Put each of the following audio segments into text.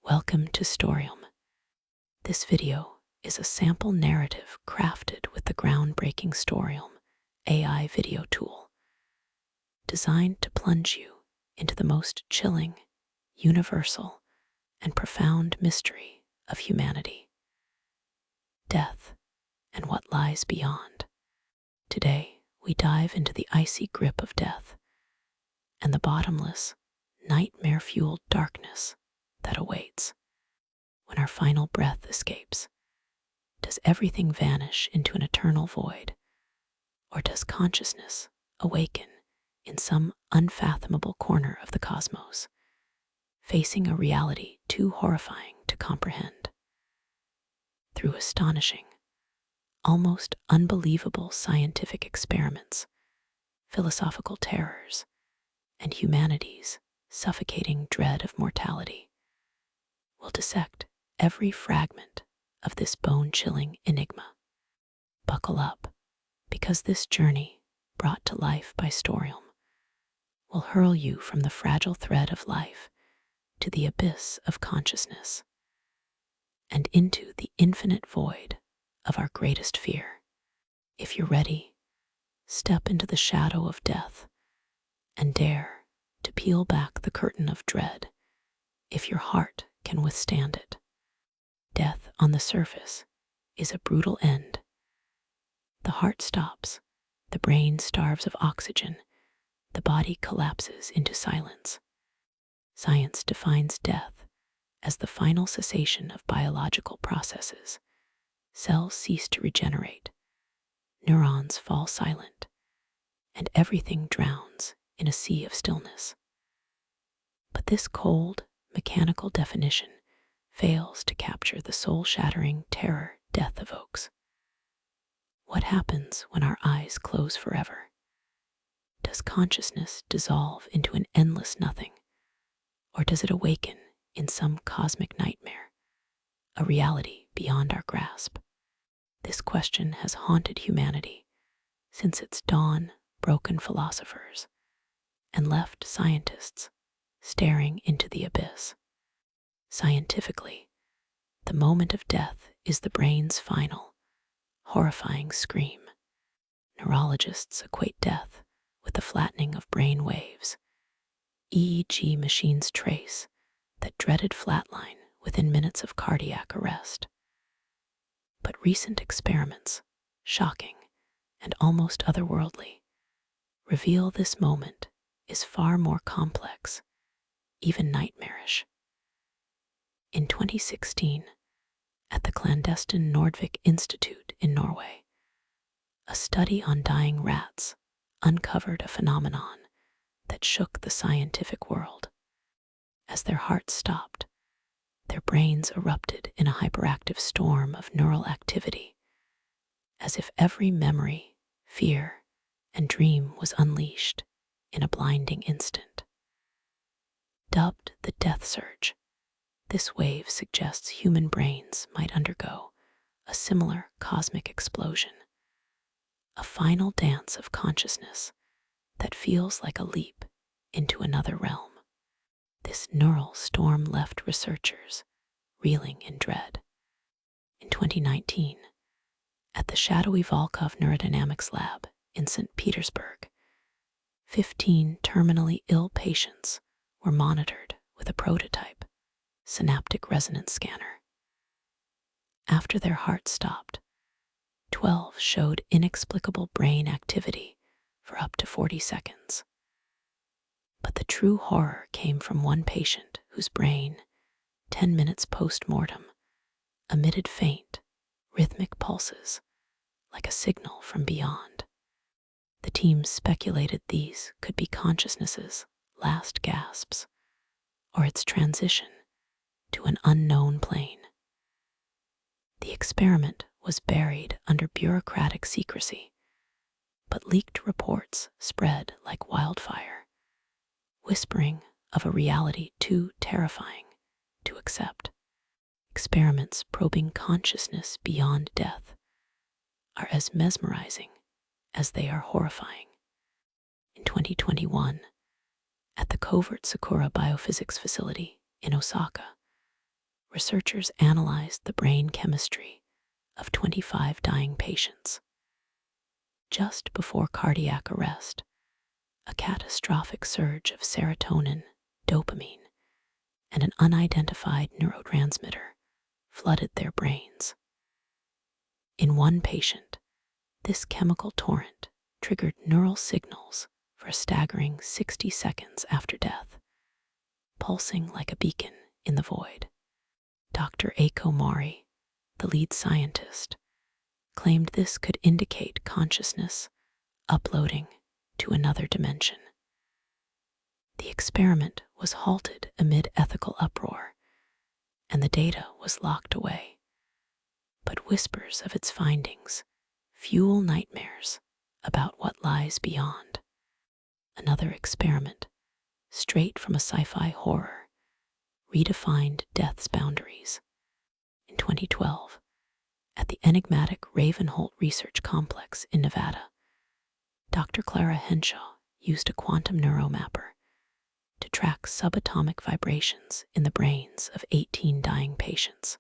Welcome to Storyllm. This video is a sample narrative crafted with the groundbreaking Storyllm AI video tool, designed to plunge you into the most chilling, universal, and profound mystery of humanity: death and what lies beyond. Today, we dive into the icy grip of death and the bottomless, nightmare-fueled darkness that awaits. When our final breath escapes, does everything vanish into an eternal void, or does consciousness awaken in some unfathomable corner of the cosmos, facing a reality too horrifying to comprehend? Through astonishing, almost unbelievable scientific experiments, philosophical terrors, and humanity's suffocating dread of mortality, we'll dissect every fragment of this bone-chilling enigma. Buckle up, because this journey, brought to life by Storyllm, will hurl you from the fragile thread of life to the abyss of consciousness and into the infinite void of our greatest fear. If you're ready, step into the shadow of death and dare to peel back the curtain of dread, if your heart can withstand it. Death on the surface is a brutal end. The heart stops, the brain starves of oxygen, the body collapses into silence. Science defines death as the final cessation of biological processes. Cells cease to regenerate, neurons fall silent, and everything drowns in a sea of stillness. But this cold, mechanical definition fails to capture the soul-shattering terror death evokes. What happens when our eyes close forever? Does consciousness dissolve into an endless nothing, or does it awaken in some cosmic nightmare, a reality beyond our grasp? This question has haunted humanity since its dawn, broken philosophers, and left scientists staring into the abyss. Scientifically, the moment of death is the brain's final, horrifying scream. Neurologists equate death with the flattening of brain waves. EEG machines trace that dreaded flatline within minutes of cardiac arrest. But recent experiments, shocking and almost otherworldly, reveal this moment is far more complex, even nightmarish. In 2016, at the clandestine Nordvik Institute in Norway, a study on dying rats uncovered a phenomenon that shook the scientific world. As their hearts stopped, their brains erupted in a hyperactive storm of neural activity, as if every memory, fear, and dream was unleashed in a blinding instant. Dubbed the death surge, this wave suggests human brains might undergo a similar cosmic explosion, a final dance of consciousness that feels like a leap into another realm. This neural storm left researchers reeling in dread. In 2019, at the shadowy Volkov Neurodynamics Lab in St. Petersburg, 15 terminally ill patients were monitored with a prototype synaptic resonance scanner. After their hearts stopped, 12 showed inexplicable brain activity for up to 40 seconds. But the true horror came from one patient whose brain, 10 minutes post-mortem, emitted faint, rhythmic pulses like a signal from beyond. The team speculated these could be consciousness's last gasps, or its transition to an unknown plane. The experiment was buried under bureaucratic secrecy, but leaked reports spread like wildfire, whispering of a reality too terrifying to accept. Experiments probing consciousness beyond death are as mesmerizing as they are horrifying. In 2021, at the Covert Sakura Biophysics facility in Osaka, researchers analyzed the brain chemistry of 25 dying patients. Just before cardiac arrest, a catastrophic surge of serotonin, dopamine, and an unidentified neurotransmitter flooded their brains. In one patient, this chemical torrent triggered neural signals for a staggering 60 seconds after death, pulsing like a beacon in the void. Dr. Eiko Mori, the lead scientist, claimed this could indicate consciousness uploading to another dimension. The experiment was halted amid ethical uproar, and the data was locked away. But whispers of its findings fuel nightmares about what lies beyond. Another experiment, straight from a sci-fi horror, redefined death's boundaries. In 2012, at the enigmatic Ravenholt Research Complex in Nevada, Dr. Clara Henshaw used a quantum neuromapper to track subatomic vibrations in the brains of 18 dying patients.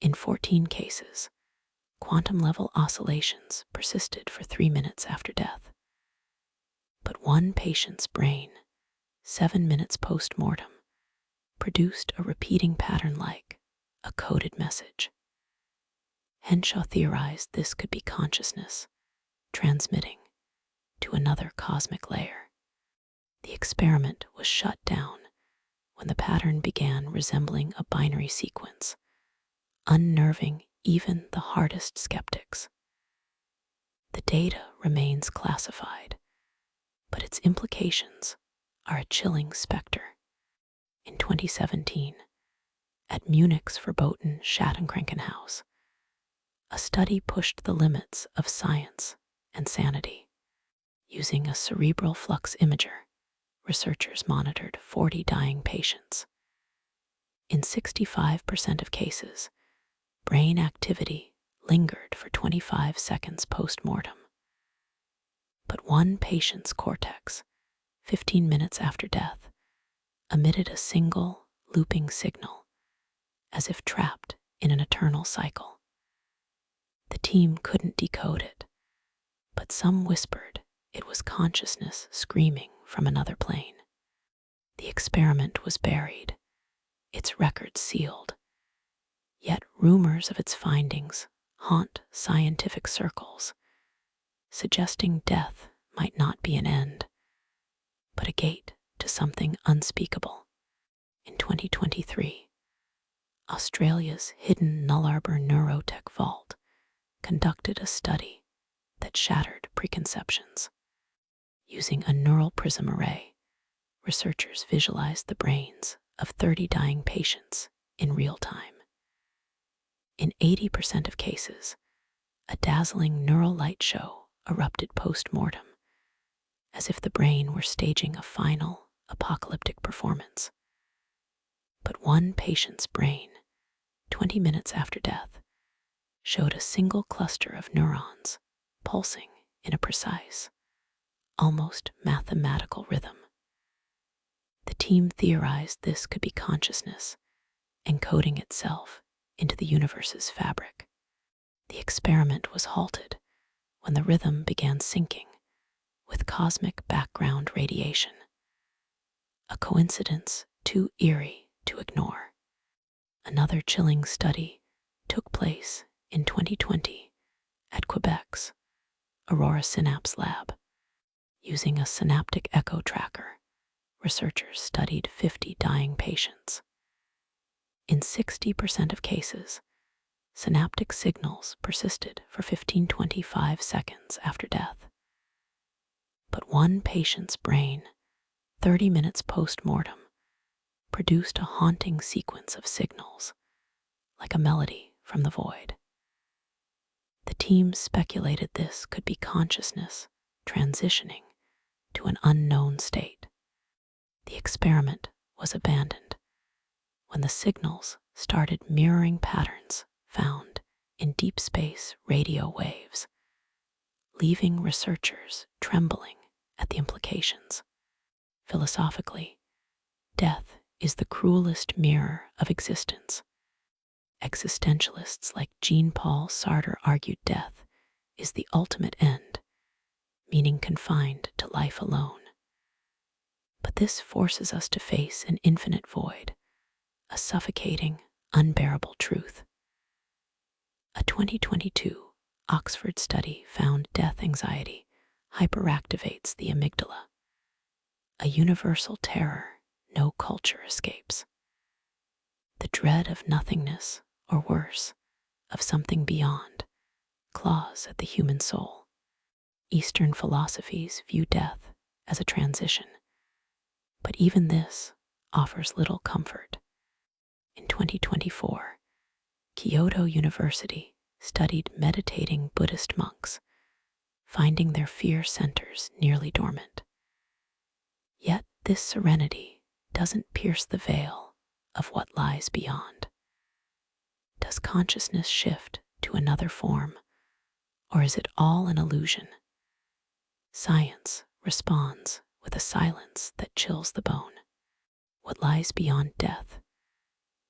In 14 cases, quantum-level oscillations persisted for 3 minutes after death. But one patient's brain, 7 minutes post-mortem, produced a repeating pattern like a coded message. Henshaw theorized this could be consciousness transmitting to another cosmic layer. The experiment was shut down when the pattern began resembling a binary sequence, unnerving even the hardest skeptics. The data remains classified, but its implications are a chilling specter. In 2017, at Munich's verboten Schattenkrankenhaus, a study pushed the limits of science and sanity. Using a cerebral flux imager, researchers monitored 40 dying patients. In 65% of cases, brain activity lingered for 25 seconds post-mortem. But one patient's cortex, 15 minutes after death, emitted a single, looping signal, as if trapped in an eternal cycle. The team couldn't decode it, but some whispered it was consciousness screaming from another plane. The experiment was buried, its records sealed, yet rumors of its findings haunt scientific circles, suggesting death might not be an end, but a gate to something unspeakable. In 2023, Australia's hidden Nullarbor Neurotech Vault conducted a study that shattered preconceptions. Using a neural prism array, researchers visualized the brains of 30 dying patients in real time. In 80% of cases, a dazzling neural light show erupted post-mortem, as if the brain were staging a final, apocalyptic performance. But one patient's brain, 20 minutes after death, showed a single cluster of neurons pulsing in a precise, almost mathematical rhythm. The team theorized this could be consciousness encoding itself into the universe's fabric. The experiment was halted when the rhythm began syncing with cosmic background radiation, a coincidence too eerie to ignore. Another chilling study took place in 2020 at Quebec's Aurora Synapse Lab. Using a synaptic echo tracker, researchers studied 50 dying patients. In 60% of cases, synaptic signals persisted for 15-25 seconds after death. But one patient's brain, 30 minutes post-mortem, produced a haunting sequence of signals, like a melody from the void. The team speculated this could be consciousness transitioning to an unknown state. The experiment was abandoned when the signals started mirroring patterns found in deep space radio waves, leaving researchers trembling at the implications. Philosophically, death is the cruelest mirror of existence. Existentialists like Jean-Paul Sartre argued death is the ultimate end, meaning confined to life alone. But this forces us to face an infinite void, a suffocating, unbearable truth. A 2022 Oxford study found death anxiety hyperactivates the amygdala, a universal terror no culture escapes. The dread of nothingness, or worse, of something beyond, claws at the human soul. Eastern philosophies view death as a transition, but even this offers little comfort. In 2024, Kyoto University studied meditating Buddhist monks, finding their fear centers nearly dormant. Yet this serenity doesn't pierce the veil of what lies beyond. Does consciousness shift to another form, or is it all an illusion? Science responds with a silence that chills the bone. What lies beyond death?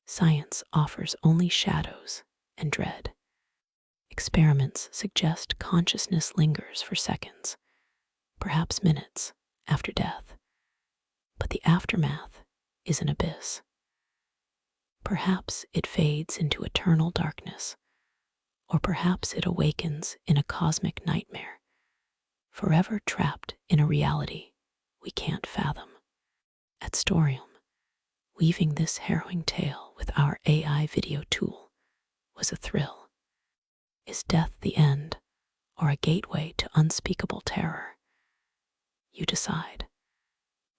Science offers only shadows and dread. Experiments suggest consciousness lingers for seconds, perhaps minutes, after death. But the aftermath is an abyss. Perhaps it fades into eternal darkness, or perhaps it awakens in a cosmic nightmare, forever trapped in a reality we can't fathom. At Storyllm, weaving this harrowing tale with our AI video tool was a thrill. Is death the end, or a gateway to unspeakable terror? You decide.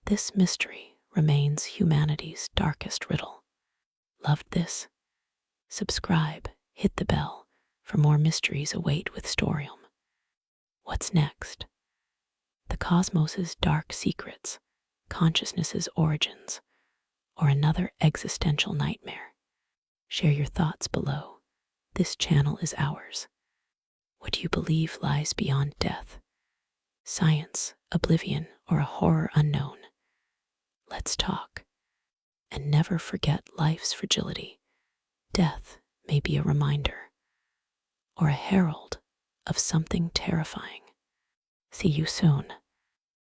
This mystery remains humanity's darkest riddle. Loved this? Subscribe, hit the bell for more mysteries await with Storyllm. What's next? The cosmos's dark secrets, consciousness's origins, or another existential nightmare? Share your thoughts below. This channel is ours. What do you believe lies beyond death? Science, oblivion, or a horror unknown? Let's talk. And never forget life's fragility. Death may be a reminder, or a herald of something terrifying. See you soon.